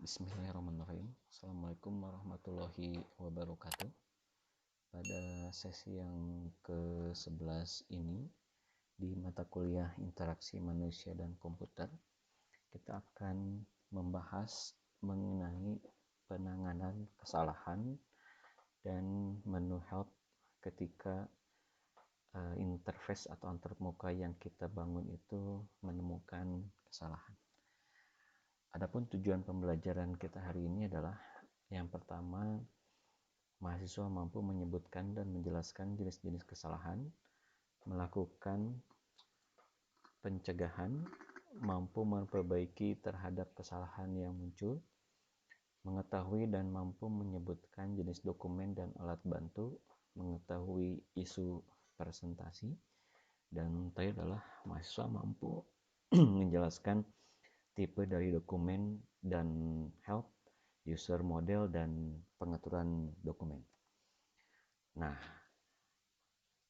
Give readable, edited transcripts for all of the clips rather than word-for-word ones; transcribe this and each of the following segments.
Bismillahirrahmanirrahim. Assalamualaikum warahmatullahi wabarakatuh. Pada sesi yang ke-11 ini di mata kuliah interaksi manusia dan komputer, kita akan membahas mengenai penanganan kesalahan dan menu help ketika interface atau antarmuka yang kita bangun itu menemukan kesalahan. Adapun tujuan pembelajaran kita hari ini adalah yang pertama, mahasiswa mampu menyebutkan dan menjelaskan jenis-jenis kesalahan, melakukan pencegahan, mampu memperbaiki terhadap kesalahan yang muncul, mengetahui dan mampu menyebutkan jenis dokumen dan alat bantu, mengetahui isu presentasi, dan terakhir adalah mahasiswa mampu menjelaskan tipe dari dokumen dan help, user model, dan pengaturan dokumen. Nah,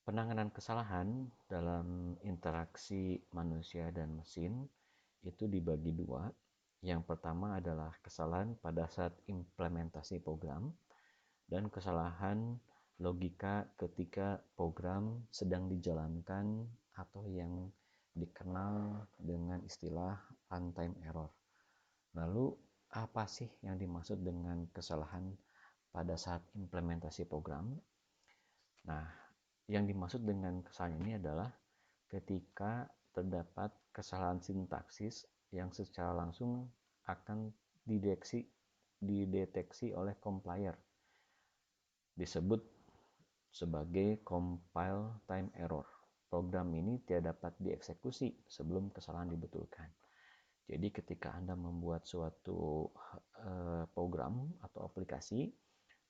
penanganan kesalahan dalam interaksi manusia dan mesin itu dibagi dua. Yang pertama adalah kesalahan pada saat implementasi program dan kesalahan logika ketika program sedang dijalankan atau yang dikenal dengan istilah runtime error. Lalu apa sih yang dimaksud dengan kesalahan pada saat implementasi program? Nah, yang dimaksud dengan kesalahan ini adalah ketika terdapat kesalahan sintaksis yang secara langsung akan dideteksi oleh compiler. Disebut sebagai compile time error. Program ini tidak dapat dieksekusi sebelum kesalahan dibetulkan. Jadi ketika Anda membuat suatu program atau aplikasi,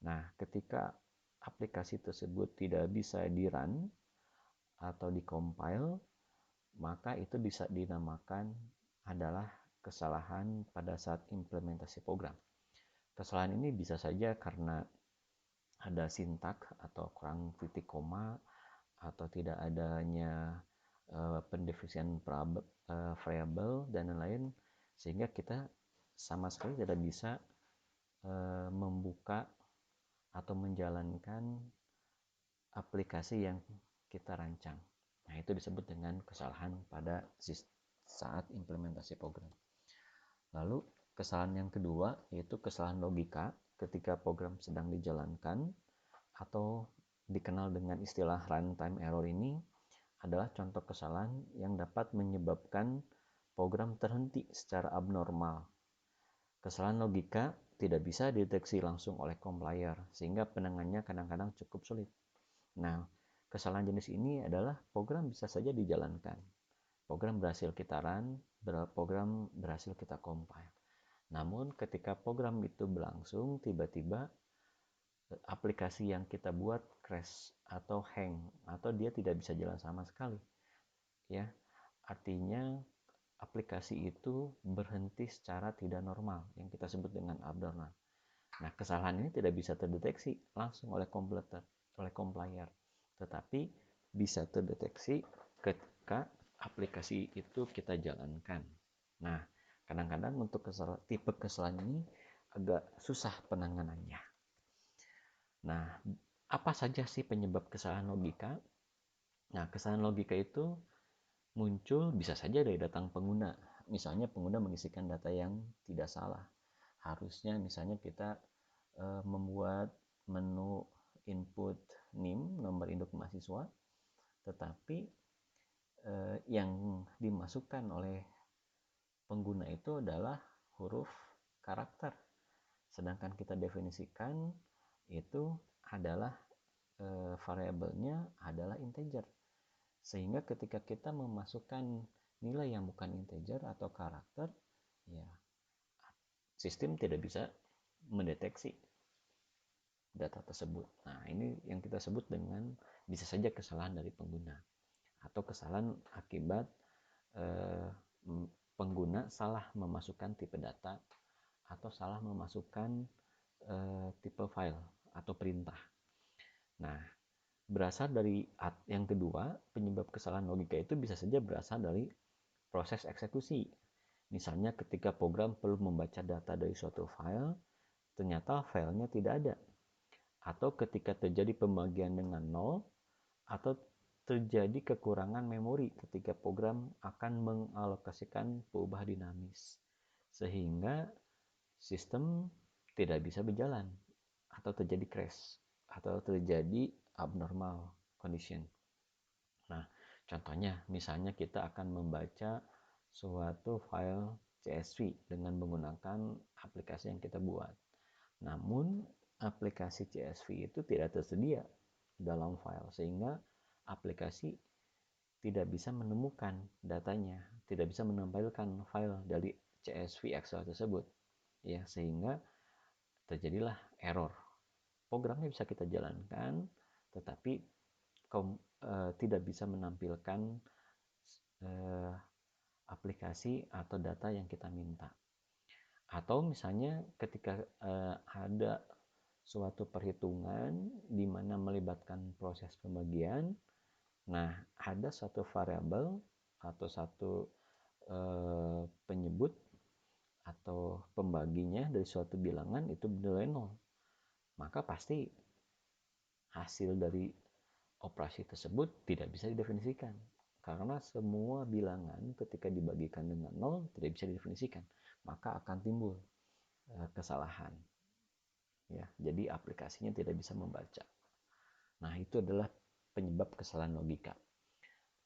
nah ketika aplikasi tersebut tidak bisa di-run atau di-compile, maka itu bisa dinamakan adalah kesalahan pada saat implementasi program. Kesalahan ini bisa saja karena ada sintak atau kurang titik koma atau tidak adanya pendefinisian variabel dan lain-lain, sehingga kita sama sekali tidak bisa membuka atau menjalankan aplikasi yang kita rancang. Nah, itu disebut dengan kesalahan pada saat implementasi program. Lalu kesalahan yang kedua yaitu kesalahan logika ketika program sedang dijalankan atau dikenal dengan istilah runtime error. Ini adalah contoh kesalahan yang dapat menyebabkan program terhenti secara abnormal. Kesalahan logika tidak bisa dideteksi langsung oleh compiler, sehingga penanganannya kadang-kadang cukup sulit. Nah, kesalahan jenis ini adalah program bisa saja dijalankan. Program berhasil kita run, program berhasil kita compile. Namun ketika program itu berlangsung, tiba-tiba aplikasi yang kita buat crash atau hang atau dia tidak bisa jalan sama sekali, ya, artinya aplikasi itu berhenti secara tidak normal yang kita sebut dengan abnormal. Nah, kesalahan ini tidak bisa terdeteksi langsung oleh compiler, tetapi bisa terdeteksi ketika aplikasi itu kita jalankan. Nah, kadang-kadang untuk tipe kesalahan ini agak susah penanganannya. Nah, apa saja sih penyebab kesalahan logika? Nah, kesalahan logika itu muncul bisa saja dari datang pengguna. Misalnya pengguna mengisikan data yang tidak salah. Harusnya misalnya kita membuat menu input NIM, nomor induk mahasiswa, tetapi yang dimasukkan oleh pengguna itu adalah huruf karakter. Sedangkan kita definisikan itu adalah variabelnya adalah integer. Sehingga ketika kita memasukkan nilai yang bukan integer atau karakter, ya sistem tidak bisa mendeteksi data tersebut. Nah, ini yang kita sebut dengan bisa saja kesalahan dari pengguna atau kesalahan akibat pengguna salah memasukkan tipe data atau salah memasukkan tipe file atau perintah. Nah, berasal dari yang kedua, penyebab kesalahan logika itu bisa saja berasal dari proses eksekusi. Misalnya ketika program perlu membaca data dari suatu file, ternyata filenya tidak ada. Atau ketika terjadi pembagian dengan nol, atau terjadi kekurangan memori ketika program akan mengalokasikan perubahan dinamis. Sehingga sistem tidak bisa berjalan, atau terjadi crash, atau terjadi abnormal condition. Nah, contohnya misalnya kita akan membaca suatu file CSV dengan menggunakan aplikasi yang kita buat. Namun, aplikasi CSV itu tidak tersedia dalam file, sehingga aplikasi tidak bisa menemukan datanya, tidak bisa menampilkan file dari CSV Excel tersebut. Ya, sehingga terjadilah error. Programnya bisa kita jalankan, tetapi tidak bisa menampilkan aplikasi atau data yang kita minta. Atau misalnya ketika ada suatu perhitungan di mana melibatkan proses pembagian, nah ada satu variabel atau satu penyebut atau pembaginya dari suatu bilangan itu bernilai 0, maka pasti hasil dari operasi tersebut tidak bisa didefinisikan, karena semua bilangan ketika dibagikan dengan 0 tidak bisa didefinisikan, maka akan timbul kesalahan. Ya, jadi aplikasinya tidak bisa membaca. Nah, itu adalah penyebab kesalahan logika.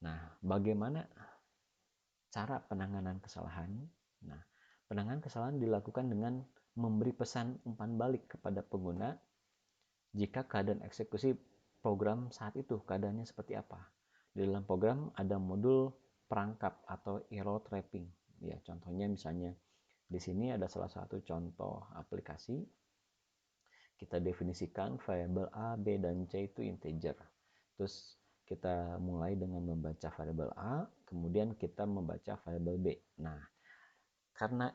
Nah, bagaimana cara penanganan kesalahan? Nah, penanganan kesalahan dilakukan dengan memberi pesan umpan balik kepada pengguna jika keadaan eksekusi program saat itu keadaannya seperti apa. Di dalam program ada modul perangkap atau error trapping. Ya, contohnya misalnya di sini ada salah satu contoh aplikasi. Kita definisikan variabel A, B, dan C itu integer. Terus kita mulai dengan membaca variabel A, kemudian kita membaca variabel B. Nah, karena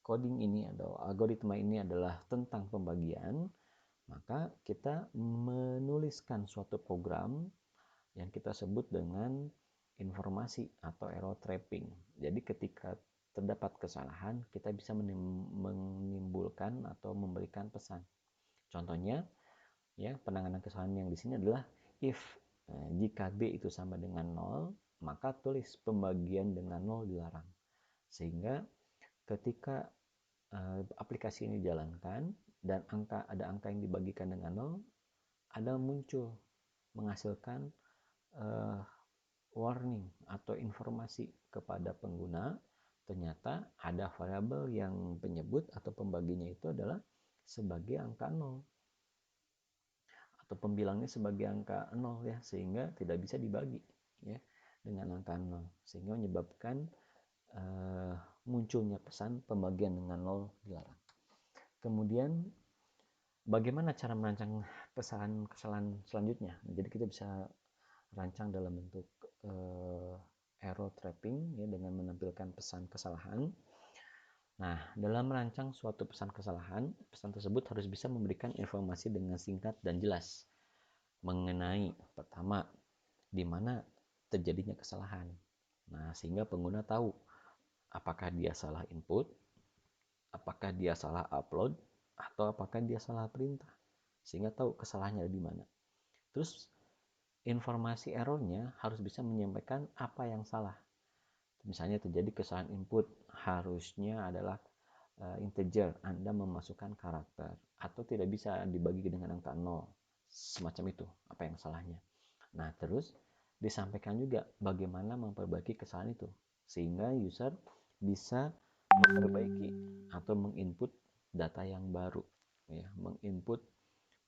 coding ini atau algoritma ini adalah tentang pembagian, maka kita menuliskan suatu program yang kita sebut dengan informasi atau error trapping. Jadi ketika terdapat kesalahan, kita bisa menimbulkan atau memberikan pesan. Contohnya, ya, penanganan kesalahan yang di sini adalah if jika B itu sama dengan 0, maka tulis pembagian dengan 0 dilarang. Sehingga ketika aplikasi ini dijalankan dan ada angka yang dibagikan dengan 0, ada muncul menghasilkan warning atau informasi kepada pengguna, ternyata ada variabel yang penyebut atau pembaginya itu adalah sebagai angka 0 atau pembilangnya sebagai angka 0, ya, sehingga tidak bisa dibagi, ya, dengan angka 0, sehingga menyebabkan munculnya pesan pembagian dengan 0 dilarang. Kemudian bagaimana cara merancang kesalahan selanjutnya? Jadi kita bisa rancang dalam bentuk error trapping, ya, dengan menampilkan pesan kesalahan. Nah, dalam merancang suatu pesan kesalahan, pesan tersebut harus bisa memberikan informasi dengan singkat dan jelas mengenai pertama di mana terjadinya kesalahan. Nah, sehingga pengguna tahu apakah dia salah input, apakah dia salah upload, atau apakah dia salah perintah, sehingga tahu kesalahannya di mana. Terus informasi errornya harus bisa menyampaikan apa yang salah. Misalnya terjadi kesalahan input, harusnya adalah integer, Anda memasukkan karakter, atau tidak bisa dibagi dengan angka 0, semacam itu, apa yang salahnya. Nah, terus disampaikan juga bagaimana memperbaiki kesalahan itu, sehingga user bisa memperbaiki atau menginput data yang baru, ya, menginput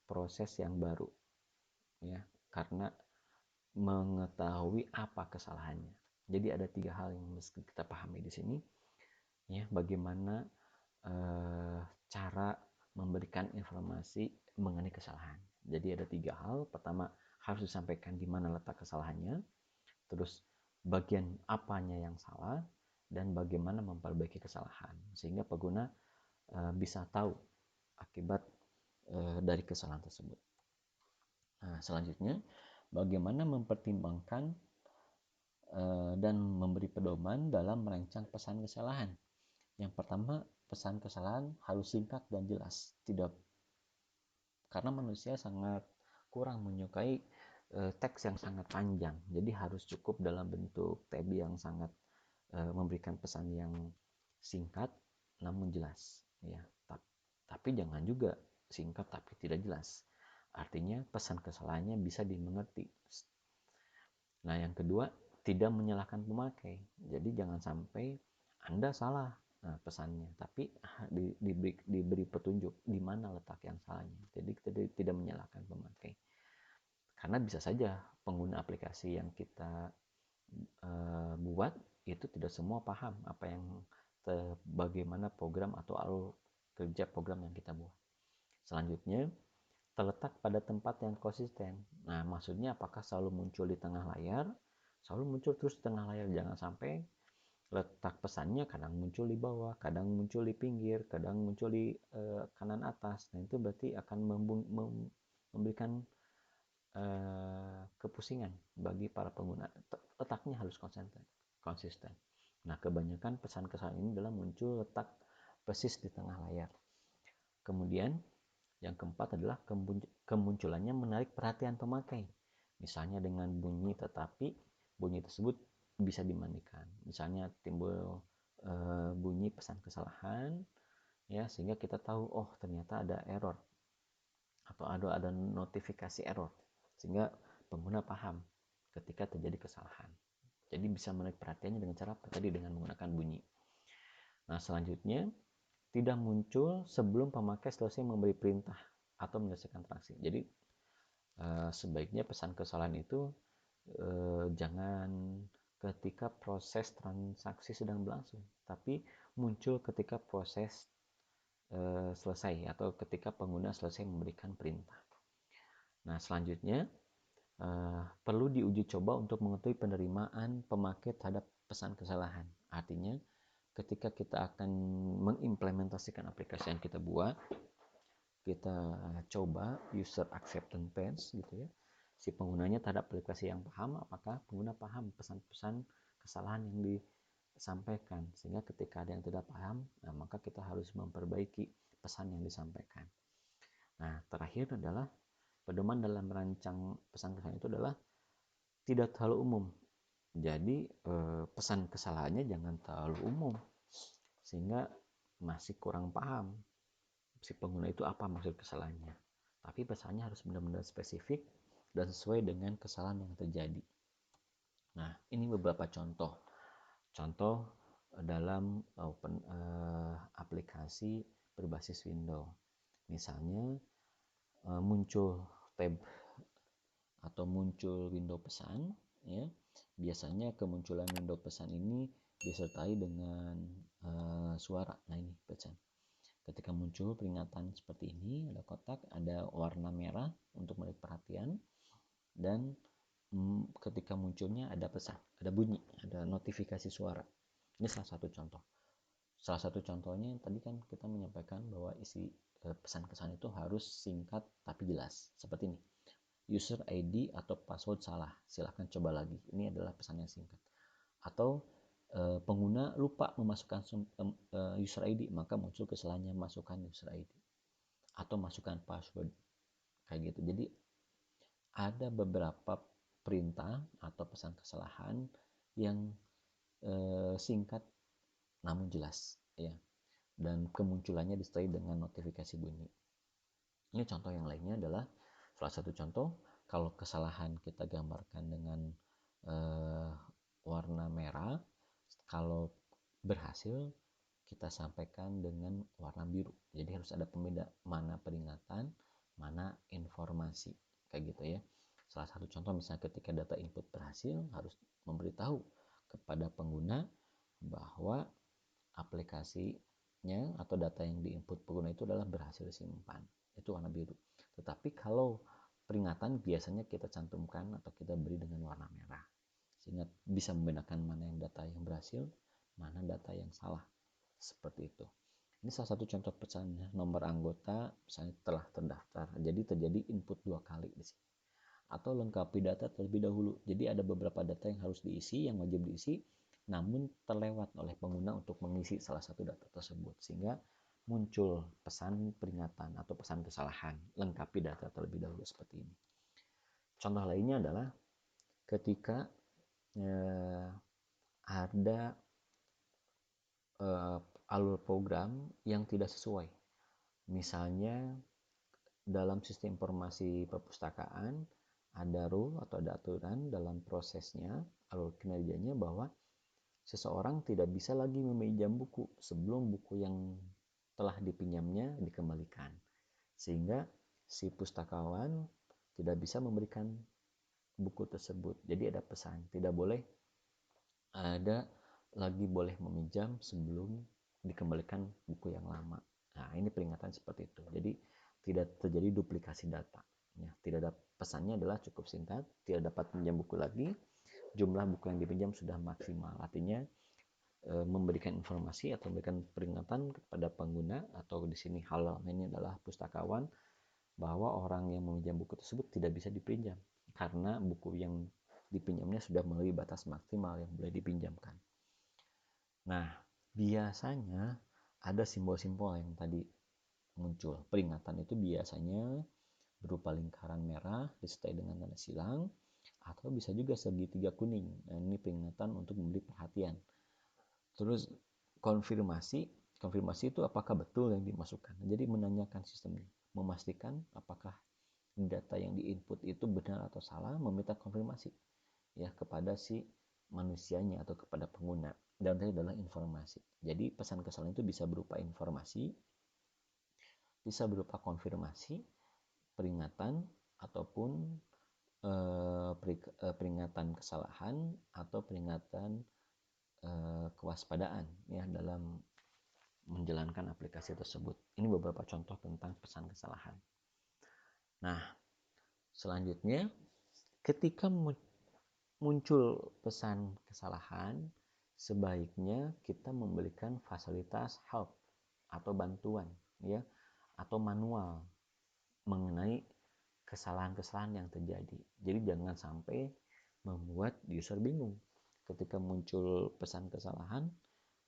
proses yang baru, ya, karena mengetahui apa kesalahannya. Jadi ada 3 hal yang mesti kita pahami di sini, ya, bagaimana cara memberikan informasi mengenai kesalahan. Jadi ada 3 hal. Pertama, harus disampaikan di mana letak kesalahannya, terus bagian apanya yang salah, dan bagaimana memperbaiki kesalahan, sehingga pengguna bisa tahu akibat dari kesalahan tersebut. Nah, selanjutnya, bagaimana mempertimbangkan dan memberi pedoman dalam merancang pesan kesalahan. Yang pertama, pesan kesalahan harus singkat dan jelas. Tidak, karena manusia sangat kurang menyukai teks yang sangat panjang. Jadi harus cukup dalam bentuk tab yang sangat memberikan pesan yang singkat namun jelas. Ya, tapi jangan juga singkat tapi tidak jelas. Artinya pesan kesalahannya bisa dimengerti. Nah, yang kedua, tidak menyalahkan pemakai. Jadi jangan sampai Anda salah pesannya, tapi diberi petunjuk di mana letak yang salahnya. Jadi tidak menyalahkan pemakai. Karena bisa saja pengguna aplikasi yang kita buat itu tidak semua paham apa yang bagaimana program atau alur kerja program yang kita buat. Selanjutnya, terletak pada tempat yang konsisten. Nah, maksudnya apakah selalu muncul di tengah layar? Selalu muncul terus di tengah layar. Jangan sampai letak pesannya kadang muncul di bawah, kadang muncul di pinggir, kadang muncul di kanan atas. Nah, itu berarti akan memberikan kepusingan bagi para pengguna. Letaknya harus konsisten. Nah, kebanyakan pesan kesalahan ini adalah muncul letak persis di tengah layar. Kemudian yang keempat adalah kemunculannya menarik perhatian pemakai. Misalnya dengan bunyi, tetapi bunyi tersebut bisa dimandikan. Misalnya timbul bunyi pesan kesalahan, ya, sehingga kita tahu, oh ternyata ada error atau ada notifikasi error, sehingga pengguna paham ketika terjadi kesalahan. Jadi bisa menarik perhatiannya dengan cara tadi, dengan menggunakan bunyi. Nah, selanjutnya, tidak muncul sebelum pemakai selesai memberi perintah atau menyelesaikan transaksi. Jadi sebaiknya pesan kesalahan itu jangan ketika proses transaksi sedang berlangsung, tapi muncul ketika proses selesai atau ketika pengguna selesai memberikan perintah. Nah, selanjutnya perlu diuji coba untuk mengetahui penerimaan pemakai terhadap pesan kesalahan. Artinya, ketika kita akan mengimplementasikan aplikasi yang kita buat, kita coba user acceptance test gitu ya. Si penggunanya terhadap aplikasi yang paham, apakah pengguna paham pesan-pesan kesalahan yang disampaikan. Sehingga ketika ada yang tidak paham, maka kita harus memperbaiki pesan yang disampaikan. Nah, terakhir adalah pedoman dalam merancang pesan kesalahan itu adalah tidak terlalu umum. Jadi pesan kesalahannya jangan terlalu umum sehingga masih kurang paham si pengguna itu apa maksud kesalahannya. Tapi pesannya harus benar-benar spesifik dan sesuai dengan kesalahan yang terjadi. Nah, ini beberapa contoh dalam aplikasi berbasis Windows. Misalnya muncul tab atau muncul window pesan, ya. Biasanya kemunculan window pesan ini disertai dengan suara. Nah, ini pesan. Ketika muncul peringatan seperti ini, ada kotak, ada warna merah untuk menarik perhatian, dan ketika munculnya ada pesan, ada bunyi, ada notifikasi suara. Ini salah satu contoh. Salah satu contohnya tadi kan kita menyampaikan bahwa isi pesan kesan itu harus singkat tapi jelas. Seperti ini. User ID atau password salah, silahkan coba lagi. Ini adalah pesan yang singkat. Atau pengguna lupa memasukkan user ID, maka muncul kesalahannya masukkan user ID atau masukkan password, kayak gitu. Jadi ada beberapa perintah atau pesan kesalahan yang singkat namun jelas, ya, dan kemunculannya disertai dengan notifikasi bunyi. Ini contoh yang lainnya adalah salah satu contoh, kalau kesalahan kita gambarkan dengan warna merah, kalau berhasil kita sampaikan dengan warna biru. Jadi harus ada pembeda mana peringatan, mana informasi, kayak gitu ya. Salah satu contoh misalnya ketika data input berhasil, harus memberitahu kepada pengguna bahwa aplikasinya atau data yang diinput pengguna itu adalah berhasil disimpan. Itu warna biru. Tetapi kalau peringatan biasanya kita cantumkan atau kita beri dengan warna merah, sehingga bisa membedakan mana yang data yang berhasil, mana data yang salah. Seperti itu. Ini salah satu contoh pesan nomor anggota misalnya telah terdaftar. Jadi terjadi input 2 kali di sini. atau lengkapi data terlebih dahulu. Jadi ada beberapa data yang harus diisi, yang wajib diisi, namun terlewat oleh pengguna untuk mengisi salah satu data tersebut, sehingga muncul pesan peringatan atau pesan kesalahan, lengkapi data terlebih dahulu seperti ini. Contoh lainnya adalah ketika ada alur program yang tidak sesuai. Misalnya dalam sistem informasi perpustakaan ada rule atau ada aturan dalam prosesnya, alur kinerjanya, bahwa seseorang tidak bisa lagi meminjam buku sebelum buku yang telah dipinjamnya dikembalikan. Sehingga si pustakawan tidak bisa memberikan buku tersebut. Jadi ada pesan, tidak boleh ada lagi boleh meminjam sebelum dikembalikan buku yang lama. Nah, ini peringatan seperti itu. Jadi tidak terjadi duplikasi data. Ya, tidak ada, pesannya adalah cukup singkat, tidak dapat pinjam buku lagi, jumlah buku yang dipinjam sudah maksimal. Artinya memberikan informasi atau memberikan peringatan kepada pengguna, atau di sini hal ini adalah pustakawan, bahwa orang yang meminjam buku tersebut tidak bisa dipinjam karena buku yang dipinjamnya sudah melebihi batas maksimal yang boleh dipinjamkan. Nah, biasanya ada simbol-simbol yang tadi muncul. Peringatan itu biasanya berupa lingkaran merah disertai dengan tanda silang, atau bisa juga segitiga kuning. Nah, ini peringatan untuk memberi perhatian. Terus konfirmasi itu apakah betul yang dimasukkan. Jadi menanyakan sistemnya, memastikan apakah data yang diinput itu benar atau salah, meminta konfirmasi ya kepada si manusianya atau kepada pengguna. Dan itu adalah informasi. Jadi pesan kesalahan itu bisa berupa informasi, bisa berupa konfirmasi, peringatan, ataupun peringatan kesalahan atau peringatan kewaspadaan ya dalam menjalankan aplikasi tersebut. Ini beberapa contoh tentang pesan kesalahan. Nah, selanjutnya ketika muncul pesan kesalahan, sebaiknya kita memberikan fasilitas help atau bantuan ya, atau manual mengenai kesalahan-kesalahan yang terjadi. Jadi jangan sampai membuat user bingung ketika muncul pesan kesalahan.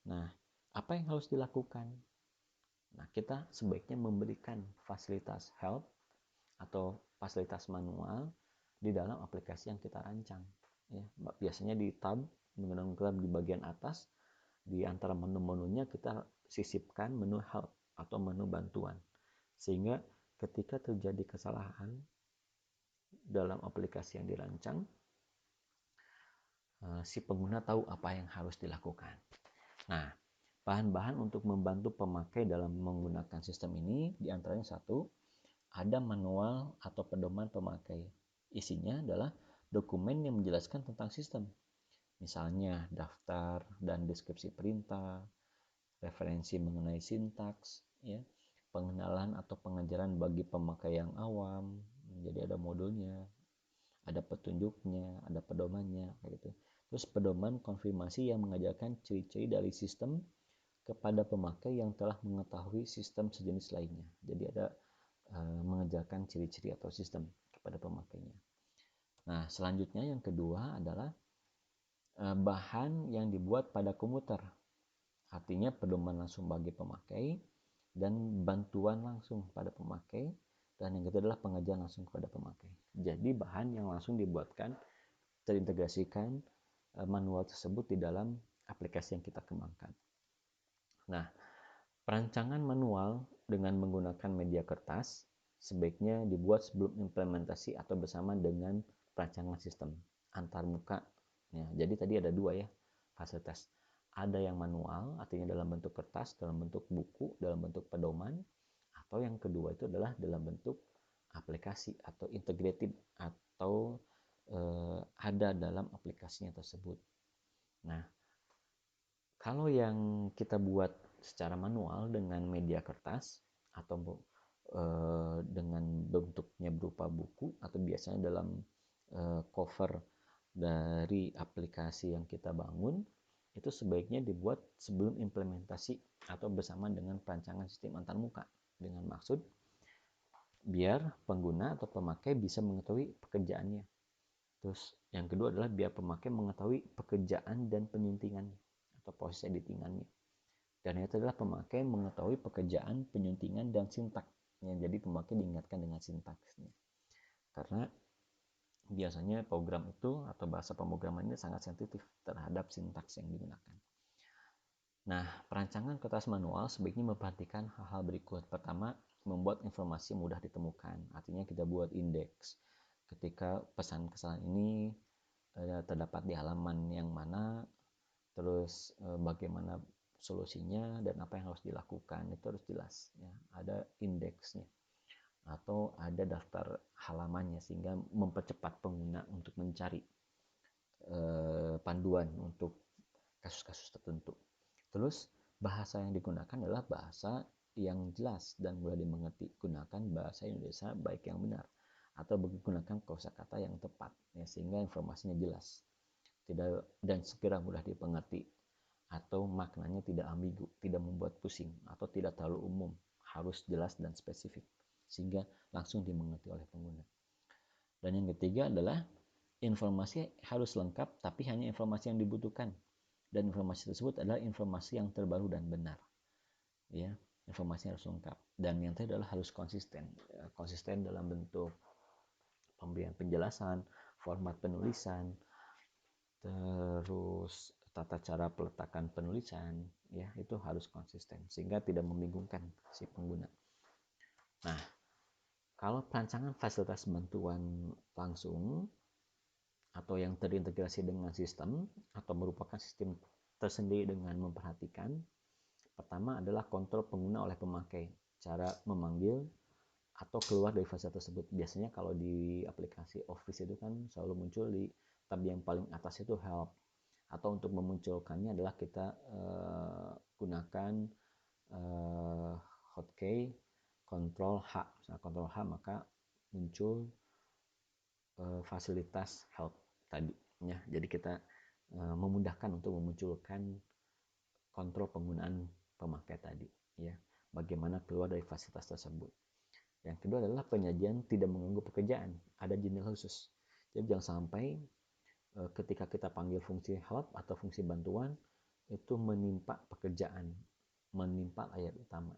Nah, apa yang harus dilakukan? Nah, kita sebaiknya memberikan fasilitas help atau fasilitas manual di dalam aplikasi yang kita rancang. Ya, biasanya di tab, menggunakan tab di bagian atas, di antara menu-menunya kita sisipkan menu help atau menu bantuan. Sehingga ketika terjadi kesalahan dalam aplikasi yang dirancang, si pengguna tahu apa yang harus dilakukan. Nah, bahan-bahan untuk membantu pemakai dalam menggunakan sistem ini diantaranya satu, ada manual atau pedoman pemakai. Isinya adalah dokumen yang menjelaskan tentang sistem. Misalnya daftar dan deskripsi perintah, referensi mengenai sintaks, ya, pengenalan atau pengajaran bagi pemakai yang awam. Jadi ada modulnya, ada petunjuknya, ada pedomannya, kayak gitu. Terus pedoman konfirmasi yang mengajarkan ciri-ciri dari sistem kepada pemakai yang telah mengetahui sistem sejenis lainnya. Jadi ada mengajarkan ciri-ciri atau sistem kepada pemakainya. Nah, selanjutnya yang kedua adalah bahan yang dibuat pada komputer. Artinya pedoman langsung bagi pemakai dan bantuan langsung pada pemakai. Dan yang ketiga adalah pengajaran langsung kepada pemakai. Jadi bahan yang langsung dibuatkan, terintegrasikan manual tersebut di dalam aplikasi yang kita kembangkan. Nah, perancangan manual dengan menggunakan media kertas sebaiknya dibuat sebelum implementasi atau bersama dengan perancangan sistem antarmuka. Ya, jadi tadi ada dua ya fasilitas. Ada yang manual, artinya dalam bentuk kertas, dalam bentuk buku, dalam bentuk pedoman, atau yang kedua itu adalah dalam bentuk aplikasi atau integrated atau ada dalam aplikasinya tersebut. Nah, kalau yang kita buat secara manual dengan media kertas atau dengan bentuknya berupa buku atau biasanya dalam cover dari aplikasi yang kita bangun, itu sebaiknya dibuat sebelum implementasi atau bersama dengan perancangan sistem antarmuka, dengan maksud biar pengguna atau pemakai bisa mengetahui pekerjaannya. Terus yang kedua adalah biar pemakai mengetahui pekerjaan dan penyuntingannya atau proses editingannya. Dan itu adalah pemakai mengetahui pekerjaan, penyuntingan, dan sintaks. Jadi pemakai diingatkan dengan sintaksnya. Karena biasanya program itu atau bahasa pemrograman ini sangat sensitif terhadap sintaks yang digunakan. Nah, perancangan kertas manual sebaiknya memperhatikan hal-hal berikut. Pertama, membuat informasi mudah ditemukan. Artinya kita buat indeks. Ketika pesan kesalahan ini terdapat di halaman yang mana, terus bagaimana solusinya dan apa yang harus dilakukan, itu harus jelas. Ya. Ada indeksnya atau ada daftar halamannya sehingga mempercepat pengguna untuk mencari panduan untuk kasus-kasus tertentu. Terus bahasa yang digunakan adalah bahasa yang jelas dan mudah dimengerti. Gunakan bahasa Indonesia baik yang benar atau menggunakan kosakata yang tepat ya, sehingga informasinya jelas dan segera mudah dimengerti atau maknanya tidak ambigu, tidak membuat pusing atau tidak terlalu umum, harus jelas dan spesifik sehingga langsung dimengerti oleh pengguna. Dan yang ketiga adalah informasi harus lengkap tapi hanya informasi yang dibutuhkan. Dan informasi tersebut adalah informasi yang terbaru dan benar. Ya, informasi harus lengkap. Dan yang terakhir adalah harus konsisten. Konsisten dalam bentuk pemberian penjelasan, format penulisan, terus tata cara peletakan penulisan, ya itu harus konsisten sehingga tidak membingungkan si pengguna. Nah, kalau perancangan fasilitas bantuan langsung atau yang terintegrasi dengan sistem atau merupakan sistem tersendiri dengan memperhatikan, pertama adalah kontrol pengguna oleh pemakai, cara memanggil atau keluar dari fase tersebut. Biasanya kalau di aplikasi Office itu kan selalu muncul di tab yang paling atas itu help, atau untuk memunculkannya adalah kita gunakan hotkey Ctrl H. Misalnya Ctrl H maka muncul fasilitas help tadi ya. Jadi kita memudahkan untuk memunculkan kontrol penggunaan pemakai tadi ya. Bagaimana keluar dari fasilitas tersebut. Yang kedua adalah penyajian tidak mengganggu pekerjaan. Ada jendela khusus. Jadi jangan sampai ketika kita panggil fungsi help atau fungsi bantuan itu menimpa pekerjaan, menimpa layar utama.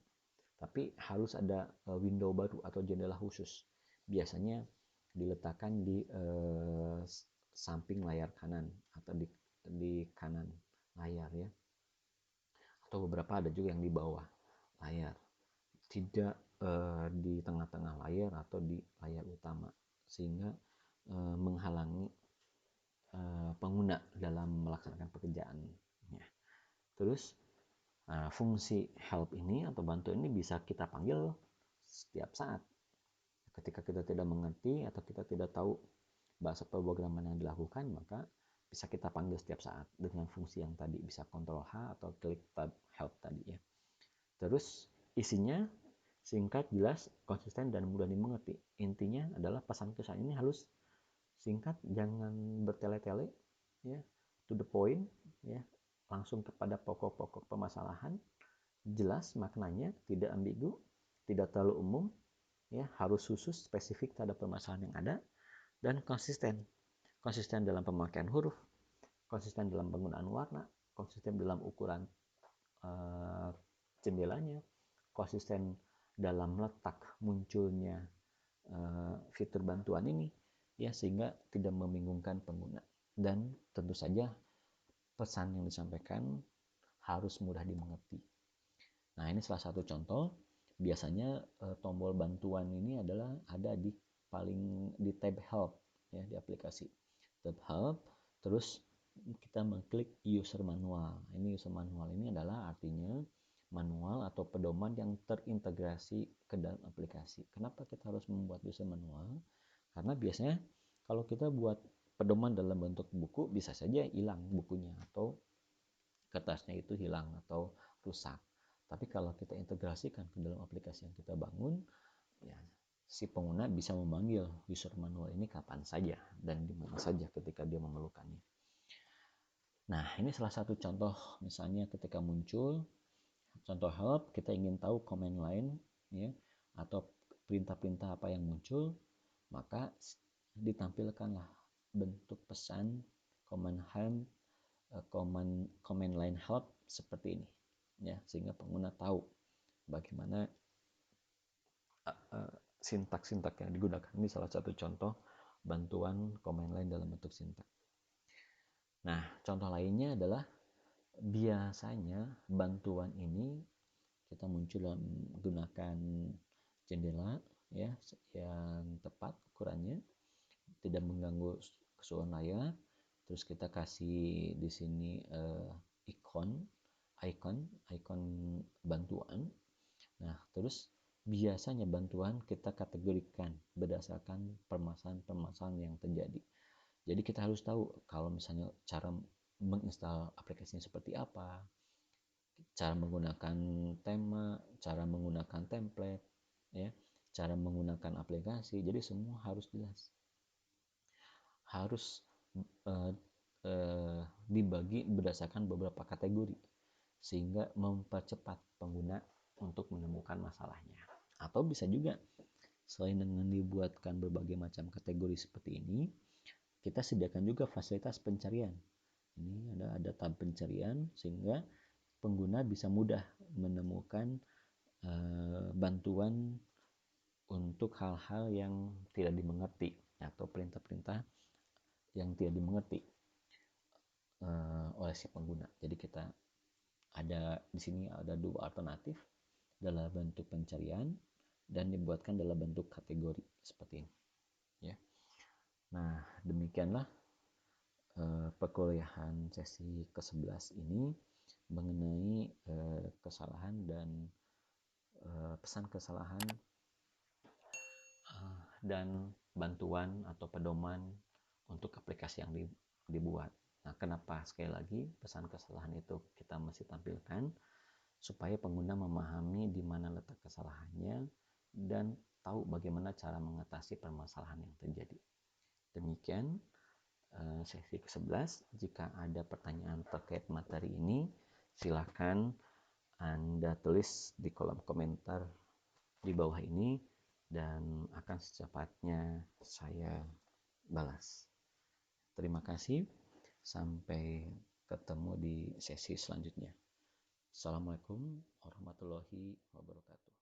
Tapi harus ada window baru atau jendela khusus. Biasanya diletakkan di samping layar kanan atau di kanan layar ya. Atau beberapa ada juga yang di bawah layar. Tidak di tengah-tengah layar atau di layar utama sehingga menghalangi pengguna dalam melaksanakan pekerjaannya. Terus fungsi help ini atau bantu ini bisa kita panggil setiap saat. Ketika kita tidak mengerti atau kita tidak tahu bahasa pemrograman yang dilakukan, maka bisa kita panggil setiap saat dengan fungsi yang tadi, bisa Ctrl H atau klik tab help tadi ya. Terus isinya singkat, jelas, konsisten, dan mudah dimengerti. Intinya adalah pesan kesan ini harus singkat, jangan bertele-tele ya, to the point ya, langsung kepada pokok-pokok permasalahan, jelas maknanya, tidak ambigu, tidak terlalu umum ya, harus khusus spesifik terhadap permasalahan yang ada, dan konsisten dalam pemakaian huruf, konsisten dalam penggunaan warna, konsisten dalam ukuran jendelanya, konsisten dalam letak munculnya fitur bantuan ini ya, sehingga tidak membingungkan pengguna. Dan tentu saja pesan yang disampaikan harus mudah dimengerti. Nah, ini salah satu contoh. Biasanya tombol bantuan ini adalah ada di tab help ya, di aplikasi tab help. Terus kita mengklik user manual. Ini user manual ini adalah artinya manual atau pedoman yang terintegrasi ke dalam aplikasi. Kenapa kita harus membuat user manual? Karena biasanya kalau kita buat pedoman dalam bentuk buku, bisa saja hilang bukunya atau kertasnya itu hilang atau rusak. Tapi kalau kita integrasikan ke dalam aplikasi yang kita bangun, ya, si pengguna bisa memanggil user manual ini kapan saja dan di mana saja ketika dia memerlukannya. Nah, ini salah satu contoh, misalnya ketika muncul contoh help, kita ingin tahu command line ya, atau perintah-perintah apa yang muncul, maka ditampilkanlah bentuk pesan command line help seperti ini, ya, sehingga pengguna tahu bagaimana sintak-sintak yang digunakan. Ini salah satu contoh bantuan command line dalam bentuk sintak. Nah, contoh lainnya adalah biasanya bantuan ini kita muncul dalam menggunakan jendela, ya, yang tepat ukurannya, tidak mengganggu keseluruhan layar. Terus kita kasih di sini icon bantuan. Nah, terus biasanya bantuan kita kategorikan berdasarkan permasalahan yang terjadi. Jadi kita harus tahu kalau misalnya cara menginstal aplikasinya seperti apa, cara menggunakan tema, cara menggunakan template, ya, cara menggunakan aplikasi. Jadi semua harus jelas. Harus dibagi berdasarkan beberapa kategori sehingga mempercepat pengguna untuk menemukan masalahnya. Atau bisa juga selain dengan dibuatkan berbagai macam kategori seperti ini, kita sediakan juga fasilitas pencarian. Ini ada tab pencarian sehingga pengguna bisa mudah menemukan bantuan untuk hal-hal yang tidak dimengerti atau perintah-perintah yang tidak dimengerti oleh si pengguna. Jadi kita ada di sini ada dua alternatif dalam bentuk pencarian dan dibuatkan dalam bentuk kategori seperti ini, ya. Nah, demikianlah perkuliahan sesi ke-11 ini mengenai kesalahan dan pesan kesalahan dan bantuan atau pedoman untuk aplikasi yang dibuat. Nah, kenapa sekali lagi pesan kesalahan itu kita mesti tampilkan supaya pengguna memahami di mana letak kesalahannya dan tahu bagaimana cara mengatasi permasalahan yang terjadi. Demikian sesi ke-11. Jika ada pertanyaan terkait materi ini, silakan Anda tulis di kolom komentar di bawah ini dan akan secepatnya saya balas. Terima kasih. Sampai ketemu di sesi selanjutnya. Assalamualaikum warahmatullahi wabarakatuh.